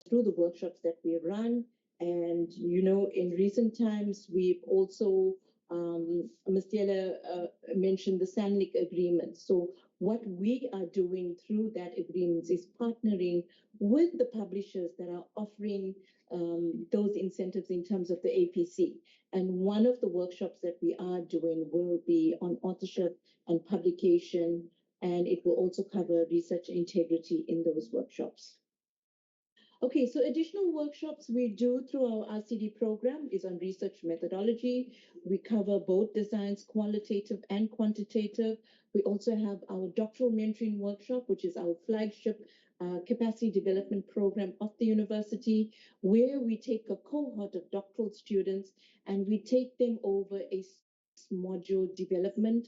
through the workshops that we run. And, in recent times, we've also, Ms. Diela mentioned the SANLIC agreement. So what we are doing through that agreement is partnering with the publishers that are offering those incentives in terms of the APC. And one of the workshops that we are doing will be on authorship and publication, and it will also cover research integrity in those workshops. Okay, so additional workshops we do through our RCD program is on research methodology. We cover both designs, qualitative and quantitative. We also have our doctoral mentoring workshop, which is our flagship capacity development program of the university, where we take a cohort of doctoral students and we take them over a module development.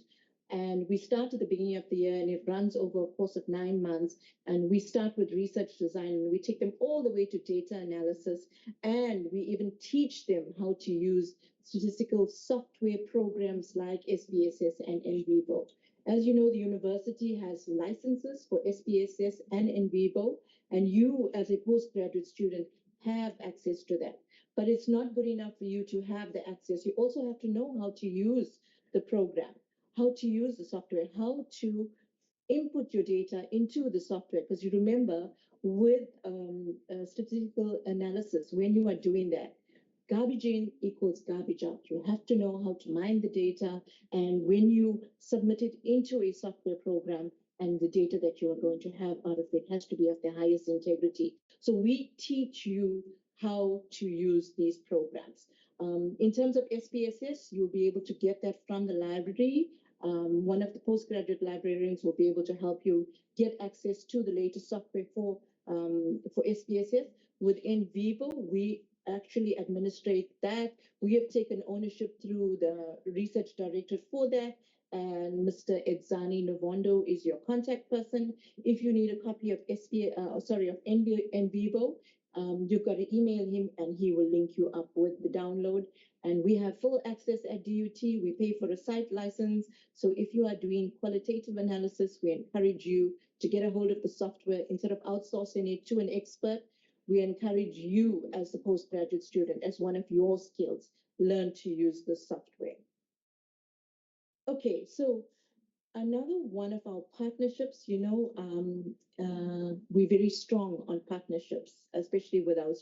And we start at the beginning of the year and it runs over a course of 9 months. And we start with research design and we take them all the way to data analysis. And we even teach them how to use statistical software programs like SPSS and NVivo. As you know, the university has licenses for SPSS and NVivo, and you as a postgraduate student have access to that. But it's not good enough for you to have the access. You also have to know how to use the program, how to use the software, how to input your data into the software. Because you remember with statistical analysis, when you are doing that, garbage in equals garbage out. You have to know how to mine the data. And when you submit it into a software program, and the data that you are going to have out of it has to be of the highest integrity. So we teach you how to use these programs. In terms of SPSS, you'll be able to get that from the library. One of the postgraduate librarians will be able to help you get access to the latest software for SPSS. With NVivo, we actually administrate that. We have taken ownership through the research director for that. And Mr. Edzani Novondo is your contact person. If you need a copy of NVivo, you've got to email him and he will link you up with the download. And we have full access at DUT. We pay for a site license. So if you are doing qualitative analysis, we encourage you to get a hold of the software instead of outsourcing it to an expert. We encourage you as a postgraduate student, as one of your skills, learn to use the software. Okay, so another one of our partnerships, we're very strong on partnerships, especially with our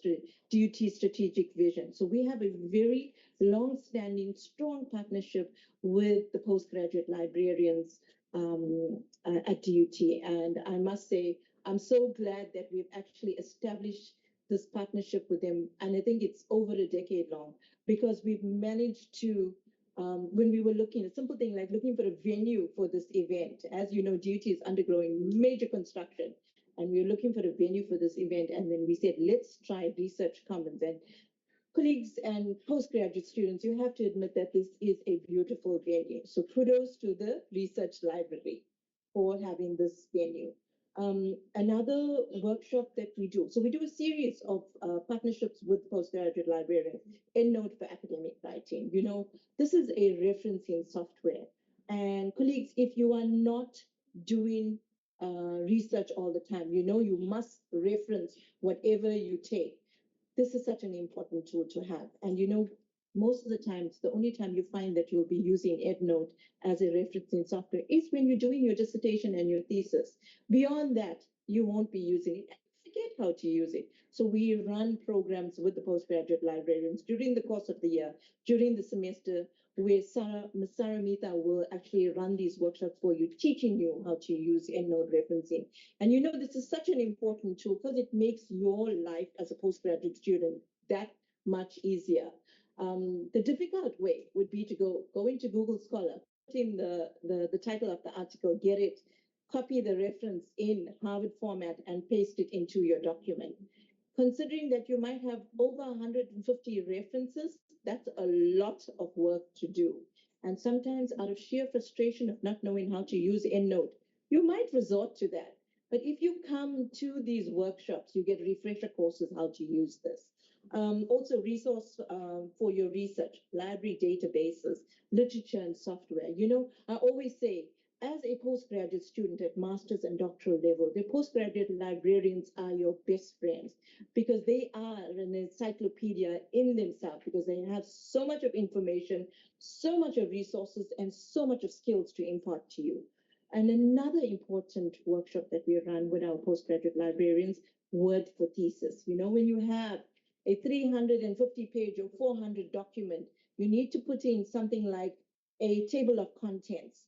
DUT strategic vision. So we have a very long-standing, strong partnership with the postgraduate librarians at DUT. And I must say, I'm so glad that we've actually established this partnership with them. And I think it's over a decade long, because we've managed to when we were looking, a simple thing like looking for a venue for this event. As you know, DUT is undergoing major construction, and we were looking for a venue for this event. And then we said, let's try Research Commons. And colleagues and postgraduate students, you have to admit that this is a beautiful venue. So kudos to the Research Library for having this venue. Another workshop that we do, so we do a series of partnerships with postgraduate librarians. EndNote for academic writing. This is a referencing software. And colleagues, if you are not doing research all the time, you must reference whatever you take. This is such an important tool to have. And most of the times, the only time you find that you'll be using EndNote as a referencing software is when you're doing your dissertation and your thesis. Beyond that, you won't be using it. Forget how to use it. So we run programs with the postgraduate librarians during the course of the year, during the semester, where Ms. Sarah Mita will actually run these workshops for you, teaching you how to use EndNote referencing. And this is such an important tool because it makes your life as a postgraduate student that much easier. The difficult way would be to go into Google Scholar, put in the title of the article, get it, copy the reference in Harvard format, and paste it into your document. Considering that you might have over 150 references, that's a lot of work to do. And sometimes out of sheer frustration of not knowing how to use EndNote, you might resort to that. But if you come to these workshops, you get refresher courses how to use this. Also, resource for your research, library databases, literature and software. I always say as a postgraduate student at master's and doctoral level, the postgraduate librarians are your best friends because they are an encyclopedia in themselves because they have so much of information, so much of resources, and so much of skills to impart to you. And another important workshop that we run with our postgraduate librarians, word for thesis. You know, when you have a 350 page or 400 document, you need to put in something like a table of contents.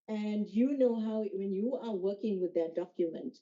And you know how, when you are working with that document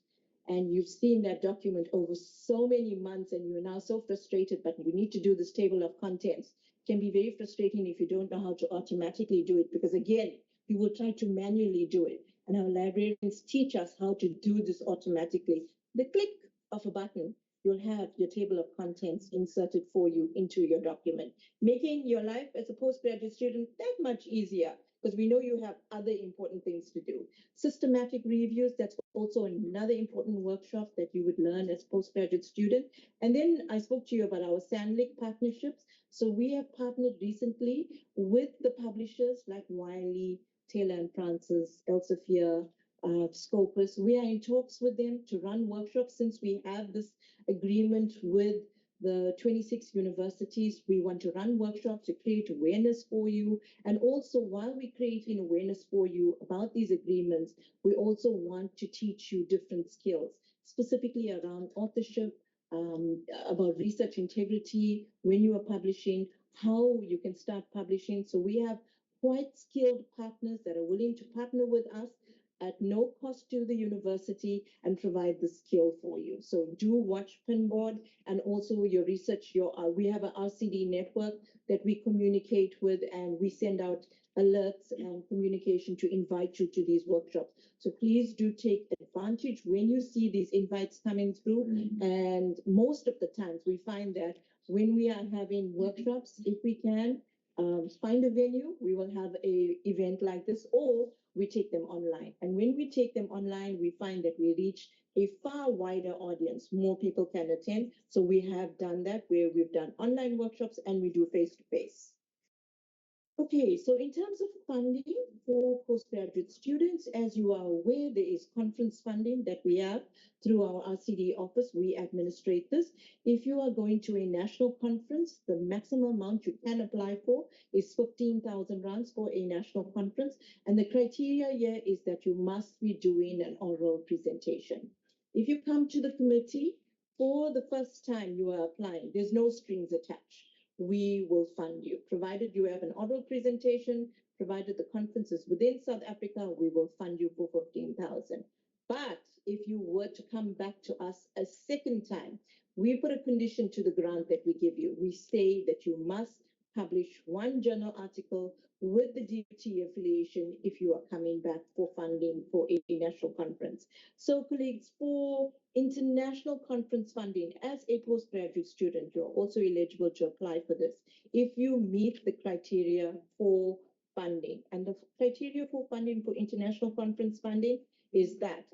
and you've seen that document over so many months and you're now so frustrated, but you need to do this table of contents, it can be very frustrating if you don't know how to automatically do it, because again, you will try to manually do it. And our librarians teach us how to do this automatically. The click of a button, you'll have your table of contents inserted for you into your document, making your life as a postgraduate student that much easier because we know you have other important things to do. Systematic reviews, that's also another important workshop that you would learn as postgraduate student. And then I spoke to you about our SANLIC partnerships. So we have partnered recently with the publishers like Wiley, Taylor and Francis, Elsevier, Scopus. We are in talks with them to run workshops since we have this agreement with the 26 universities. We want to run workshops to create awareness for you. And also, while we're creating awareness for you about these agreements, we also want to teach you different skills, specifically around authorship, about research integrity, when you are publishing, how you can start publishing. So we have quite skilled partners that are willing to partner with us at no cost to the university and provide the skill for you. So do watch Pinboard and also your research. We have an RCD network that we communicate with, and we send out alerts and communication to invite you to these workshops. So please do take advantage when you see these invites coming through. And most of the times we find that when we are having workshops, if we can find a venue, we will have a event like this, or we take them online. And when we take them online, we find that we reach a far wider audience. More people can attend. So we have done that where we've done online workshops and we do face to face. Okay, so in terms of funding for postgraduate students, as you are aware, there is conference funding that we have through our RCD office. We administrate this. If you are going to a national conference, the maximum amount you can apply for is 15,000 rands for a national conference. And the criteria here is that you must be doing an oral presentation. If you come to the committee for the first time you are applying, there's no strings attached. We will fund you. Provided you have an oral presentation, provided the conference is within South Africa, we will fund you for 15,000. But if you were to come back to us a second time, we put a condition to the grant that we give you. We say that you must publish one journal article with the DBT affiliation if you are coming back for funding for a national conference. So, colleagues, for international conference funding, as a postgraduate student, you're also eligible to apply for this if you meet the criteria for funding. And the criteria for funding for international conference funding is that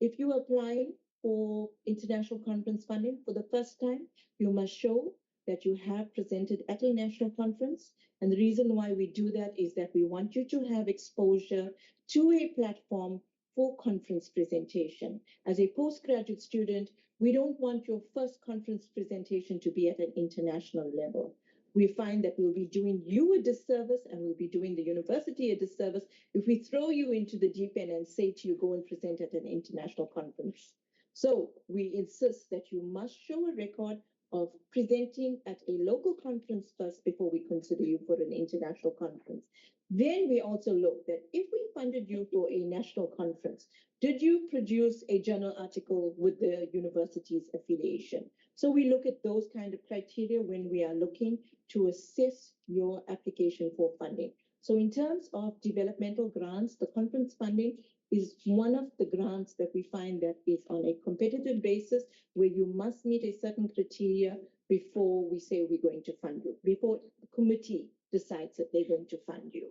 if you are applying for international conference funding for the first time, you must show that you have presented at a national conference. And the reason why we do that is that we want you to have exposure to a platform for conference presentation. As a postgraduate student, we don't want your first conference presentation to be at an international level. We find that we'll be doing you a disservice and we'll be doing the university a disservice if we throw you into the deep end and say to you, go and present at an international conference. So we insist that you must show a record of presenting at a local conference first before we consider you for an international conference. Then we also look that if we funded you for a national conference, did you produce a journal article with the university's affiliation? So we look at those kind of criteria when we are looking to assess your application for funding. So in terms of developmental grants, the conference funding is one of the grants that we find that is on a competitive basis where you must meet a certain criteria before we say we're going to fund you, before the committee decides that they're going to fund you.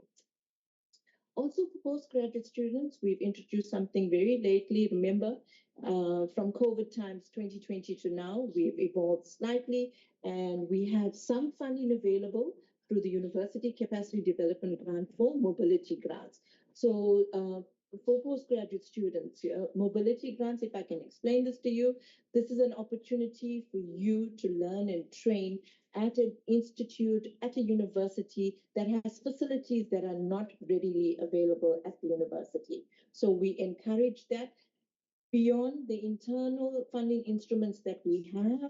Also, for postgraduate students, we've introduced something very lately. Remember, from COVID times 2020 to now, we've evolved slightly and we have some funding available through the University Capacity Development Grant for mobility grants. So for postgraduate students, mobility grants, if I can explain this to you, this is an opportunity for you to learn and train at an institute, at a university that has facilities that are not readily available at the university. So we encourage that. Beyond the internal funding instruments that we have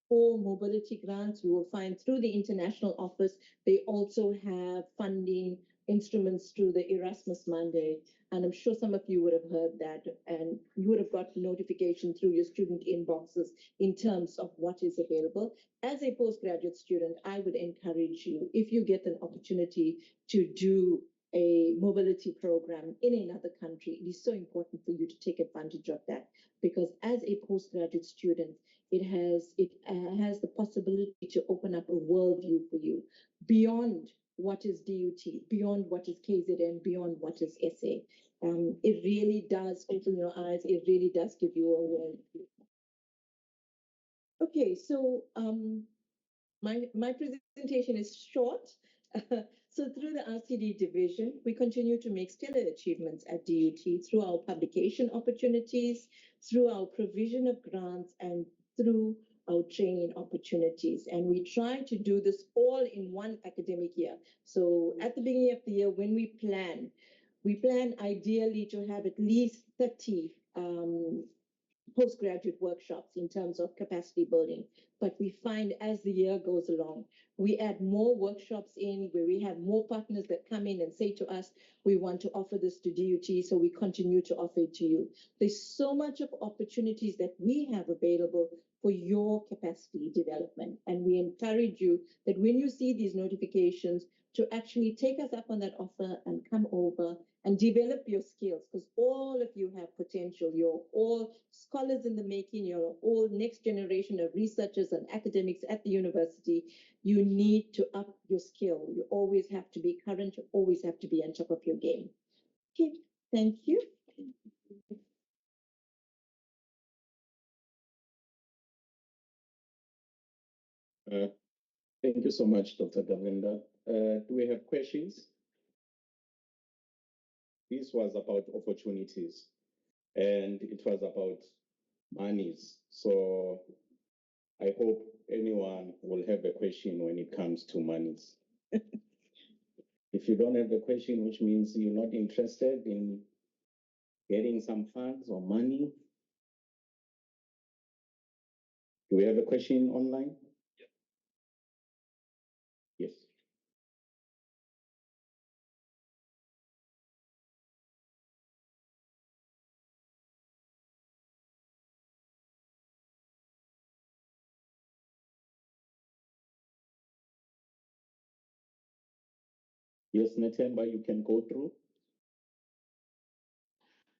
for mobility grants, you will find through the international office, they also have funding instruments through the Erasmus mandate. And I'm sure some of you would have heard that, and you would have got notification through your student inboxes in terms of what is available. As a postgraduate student, I would encourage you, if you get an opportunity to do a mobility program in another country, it is so important for you to take advantage of that, because as a postgraduate student, it has the possibility to open up a worldview for you beyond what is DUT, beyond what is KZN, beyond what is SA. It really does open your eyes. It really does give you a worldview. Okay, so my presentation is short. So through the RCD division, we continue to make stellar achievements at DUT through our publication opportunities, through our provision of grants, and through our training opportunities. And we try to do this all in one academic year. So at the beginning of the year, when we plan ideally to have at least 30 postgraduate workshops in terms of capacity building. But we find as the year goes along, we add more workshops in where we have more partners that come in and say to us, we want to offer this to DUT, so we continue to offer it to you. There's so much of opportunities that we have available for your capacity development. And we encourage you that when you see these notifications, to actually take us up on that offer and come over and develop your skills, because all of you have potential. You're all scholars in the making. You're all next generation of researchers and academics at the university. You need to up your skill. You always have to be current. You always have to be on top of your game. Okay, thank you. Uh, Thank you so much, Dr. Govinda. Do we have questions? This was about opportunities and it was about monies. So I hope anyone will have a question when it comes to monies. If you don't have a question, which means you're not interested in getting some funds or money. Do we have a question online? Yes. Yes, Natemba, you can go through.